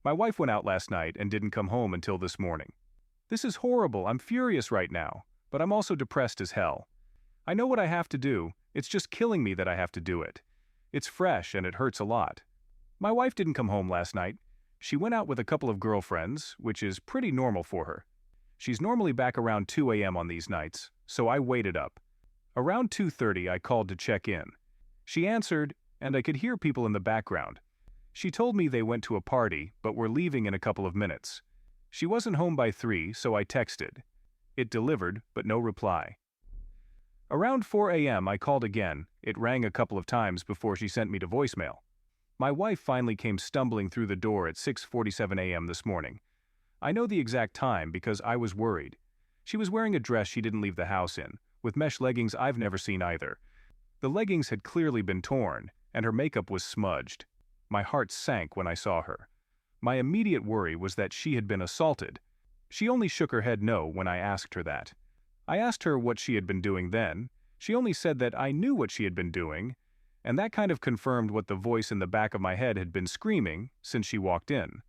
My wife went out last night and didn't come home until this morning. This is horrible. I'm furious right now, but I'm also depressed as hell. I know what I have to do, it's just killing me that I have to do it. It's fresh and it hurts a lot. My wife didn't come home last night. She went out with a couple of girlfriends, which is pretty normal for her. She's normally back around 2 a.m. on these nights, so I waited up. Around 2:30 I called to check in. She answered, and I could hear people in the background. She told me they went to a party, but were leaving in a couple of minutes. She wasn't home by 3, so I texted. It delivered, but no reply. Around 4 a.m. I called again. It rang a couple of times before she sent me to voicemail. My wife finally came stumbling through the door at 6:47 a.m. this morning. I know the exact time because I was worried. She was wearing a dress she didn't leave the house in, with mesh leggings I've never seen either. The leggings had clearly been torn, and her makeup was smudged. My heart sank when I saw her. My immediate worry was that she had been assaulted. She only shook her head no when I asked her that. I asked her what she had been doing then. She only said that I knew what she had been doing, and that kind of confirmed what the voice in the back of my head had been screaming since she walked in.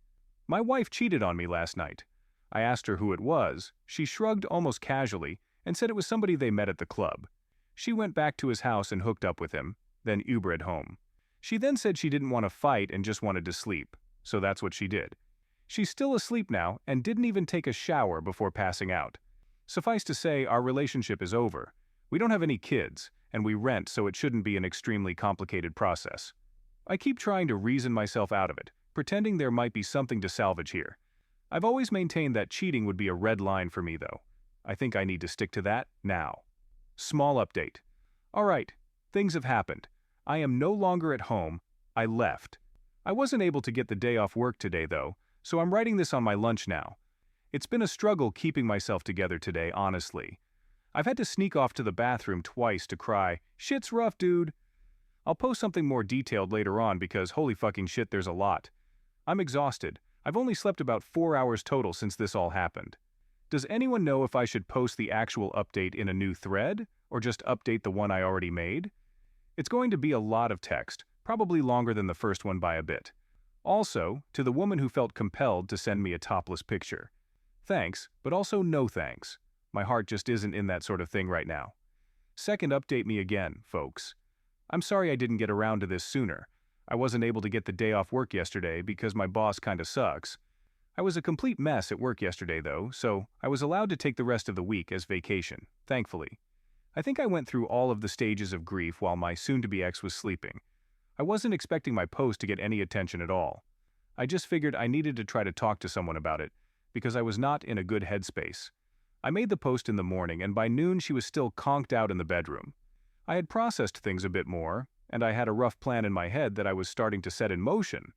My wife cheated on me last night. I asked her who it was. She shrugged almost casually and said it was somebody they met at the club. She went back to his house and hooked up with him, then Ubered home. She then said she didn't want to fight and just wanted to sleep, so that's what she did. She's still asleep now and didn't even take a shower before passing out. Suffice to say, our relationship is over. We don't have any kids, and we rent, so it shouldn't be an extremely complicated process. I keep trying to reason myself out of it, pretending there might be something to salvage here. I've always maintained that cheating would be a red line for me, though. I think I need to stick to that now. Small update. Alright, things have happened. I am no longer at home. I left. I wasn't able to get the day off work today, though, so I'm writing this on my lunch now. It's been a struggle keeping myself together today, honestly. I've had to sneak off to the bathroom twice to cry, "Shit's rough, dude." I'll post something more detailed later on because holy fucking shit, there's a lot. I'm exhausted. I've only slept about 4 hours total since this all happened. Does anyone know if I should post the actual update in a new thread, or just update the one I already made? It's going to be a lot of text, probably longer than the first one by a bit. Also, to the woman who felt compelled to send me a topless picture. Thanks, but also no thanks. My heart just isn't in that sort of thing right now. Second, update me again, folks. I'm sorry I didn't get around to this sooner. I wasn't able to get the day off work yesterday because my boss kinda sucks. I was a complete mess at work yesterday though, so I was allowed to take the rest of the week as vacation, thankfully. I think I went through all of the stages of grief while my soon-to-be ex was sleeping. I wasn't expecting my post to get any attention at all. I just figured I needed to try to talk to someone about it, because I was not in a good headspace. I made the post in the morning, and by noon she was still conked out in the bedroom. I had processed things a bit more, and I had a rough plan in my head that I was starting to set in motion.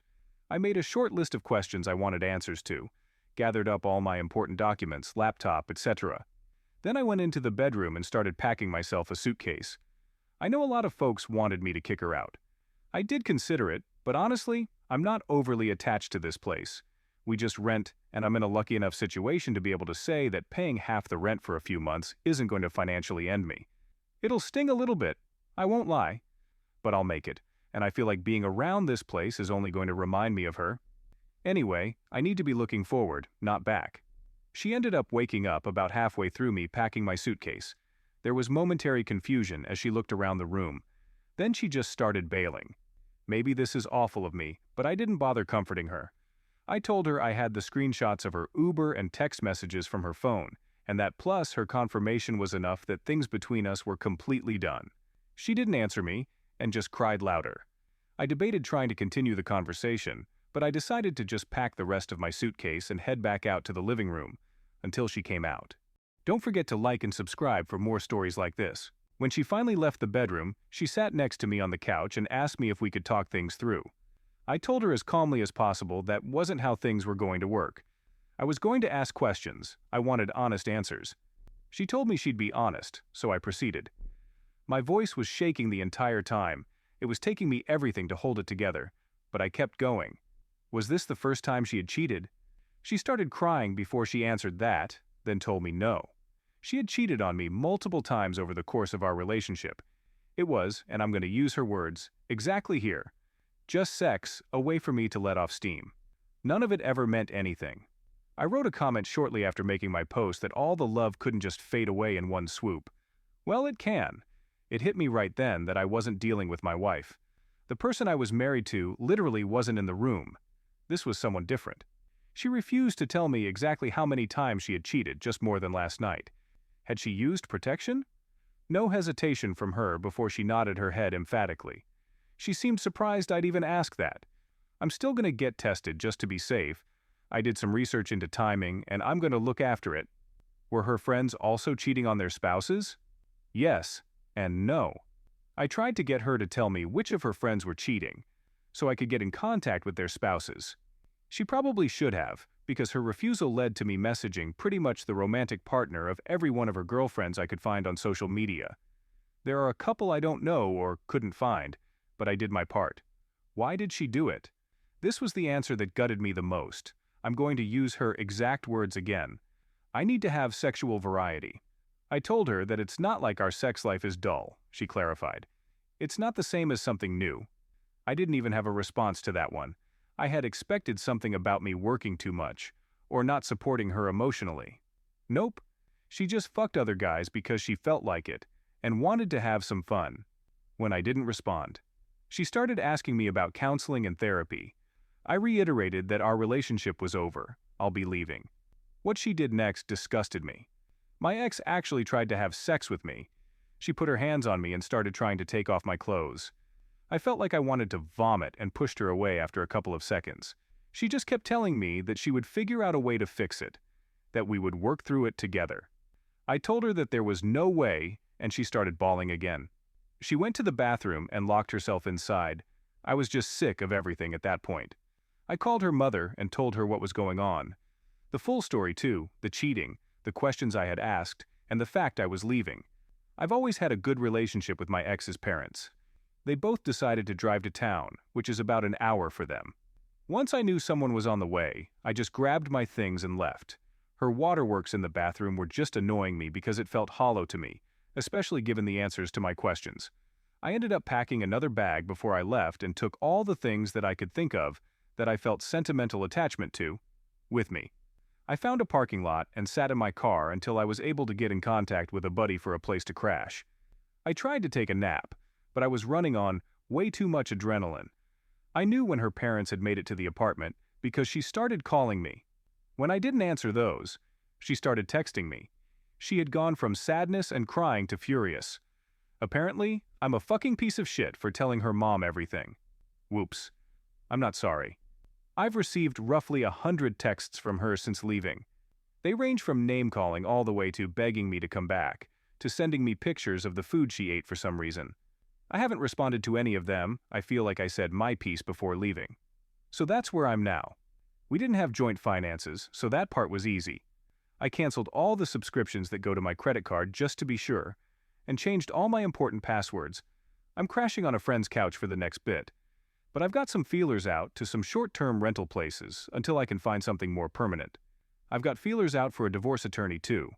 I made a short list of questions I wanted answers to, gathered up all my important documents, laptop, etc. Then I went into the bedroom and started packing myself a suitcase. I know a lot of folks wanted me to kick her out. I did consider it, but honestly, I'm not overly attached to this place. We just rent, and I'm in a lucky enough situation to be able to say that paying half the rent for a few months isn't going to financially end me. It'll sting a little bit, I won't lie, but I'll make it, and I feel like being around this place is only going to remind me of her. Anyway, I need to be looking forward, not back. She ended up waking up about halfway through me packing my suitcase. There was momentary confusion as she looked around the room. Then she just started bailing. Maybe this is awful of me, but I didn't bother comforting her. I told her I had the screenshots of her Uber and text messages from her phone, and that plus her confirmation was enough that things between us were completely done. She didn't answer me, and just cried louder. I debated trying to continue the conversation, but I decided to just pack the rest of my suitcase and head back out to the living room, until she came out. Don't forget to like and subscribe for more stories like this. When she finally left the bedroom, she sat next to me on the couch and asked me if we could talk things through. I told her as calmly as possible that wasn't how things were going to work. I was going to ask questions. I wanted honest answers. She told me she'd be honest, so I proceeded. My voice was shaking the entire time. It was taking me everything to hold it together, but I kept going. Was this the first time she had cheated? She started crying before she answered that, then told me no. She had cheated on me multiple times over the course of our relationship. It was, and I'm going to use her words, exactly here. Just sex, a way for me to let off steam. None of it ever meant anything. I wrote a comment shortly after making my post that all the love couldn't just fade away in one swoop. Well, it can. It hit me right then that I wasn't dealing with my wife. The person I was married to literally wasn't in the room. This was someone different. She refused to tell me exactly how many times she had cheated, just more than last night. Had she used protection? No hesitation from her before she nodded her head emphatically. She seemed surprised I'd even ask that. I'm still going to get tested just to be safe. I did some research into timing, and I'm going to look after it. Were her friends also cheating on their spouses? Yes, and no. I tried to get her to tell me which of her friends were cheating, so I could get in contact with their spouses. She probably should have, because her refusal led to me messaging pretty much the romantic partner of every one of her girlfriends I could find on social media. There are a couple I don't know or couldn't find, but I did my part. Why did she do it? This was the answer that gutted me the most. I'm going to use her exact words again. I need to have sexual variety. I told her that it's not like our sex life is dull, she clarified. It's not the same as something new. I didn't even have a response to that one. I had expected something about me working too much, or not supporting her emotionally. Nope. She just fucked other guys because she felt like it, and wanted to have some fun. When I didn't respond, she started asking me about counseling and therapy. I reiterated that our relationship was over. I'll be leaving. What she did next disgusted me. My ex actually tried to have sex with me. She put her hands on me and started trying to take off my clothes. I felt like I wanted to vomit and pushed her away after a couple of seconds. She just kept telling me that she would figure out a way to fix it, that we would work through it together. I told her that there was no way, and she started bawling again. She went to the bathroom and locked herself inside. I was just sick of everything at that point. I called her mother and told her what was going on. The full story too, the cheating, the questions I had asked, and the fact I was leaving. I've always had a good relationship with my ex's parents. They both decided to drive to town, which is about an hour for them. Once I knew someone was on the way, I just grabbed my things and left. Her waterworks in the bathroom were just annoying me because it felt hollow to me, especially given the answers to my questions. I ended up packing another bag before I left and took all the things that I could think of that I felt sentimental attachment to with me. I found a parking lot and sat in my car until I was able to get in contact with a buddy for a place to crash. I tried to take a nap, but I was running on way too much adrenaline. I knew when her parents had made it to the apartment because she started calling me. When I didn't answer those, she started texting me. She had gone from sadness and crying to furious. Apparently, I'm a fucking piece of shit for telling her mom everything. Whoops. I'm not sorry. I've received roughly 100 texts from her since leaving. They range from name-calling all the way to begging me to come back, to sending me pictures of the food she ate for some reason. I haven't responded to any of them. I feel like I said my piece before leaving. So that's where I'm now. We didn't have joint finances, so that part was easy. I canceled all the subscriptions that go to my credit card just to be sure, and changed all my important passwords. I'm crashing on a friend's couch for the next bit. But I've got some feelers out to some short-term rental places until I can find something more permanent. I've got feelers out for a divorce attorney too.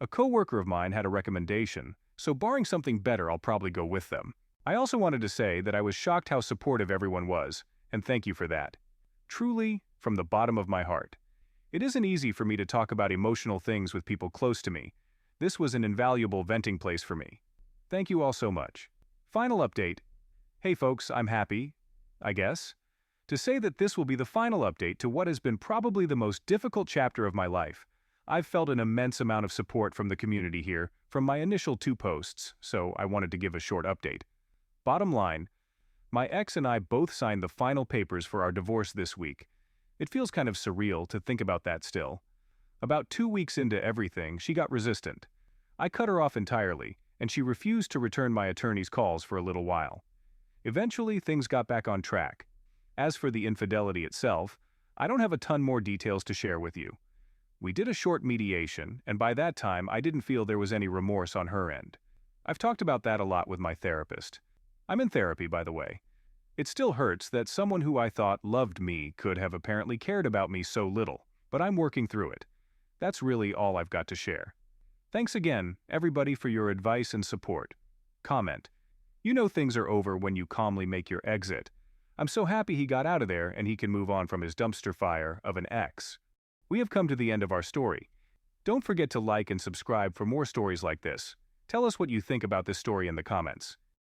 A coworker of mine had a recommendation, so barring something better I'll probably go with them. I also wanted to say that I was shocked how supportive everyone was, and thank you for that. Truly, from the bottom of my heart. It isn't easy for me to talk about emotional things with people close to me. This was an invaluable venting place for me. Thank you all so much. Final update. Hey folks, I'm happy, I guess, to say that this will be the final update to what has been probably the most difficult chapter of my life. I've felt an immense amount of support from the community here from my initial 2 posts, so I wanted to give a short update. Bottom line, my ex and I both signed the final papers for our divorce this week. It feels kind of surreal to think about that still. About 2 weeks into everything, she got resistant. I cut her off entirely, and she refused to return my attorney's calls for a little while. Eventually, things got back on track. As for the infidelity itself, I don't have a ton more details to share with you. We did a short mediation, and by that time I didn't feel there was any remorse on her end. I've talked about that a lot with my therapist. I'm in therapy, by the way. It still hurts that someone who I thought loved me could have apparently cared about me so little, but I'm working through it. That's really all I've got to share. Thanks again, everybody, for your advice and support. Comment. You know things are over when you calmly make your exit. I'm so happy he got out of there and he can move on from his dumpster fire of an ex. We have come to the end of our story. Don't forget to like and subscribe for more stories like this. Tell us what you think about this story in the comments.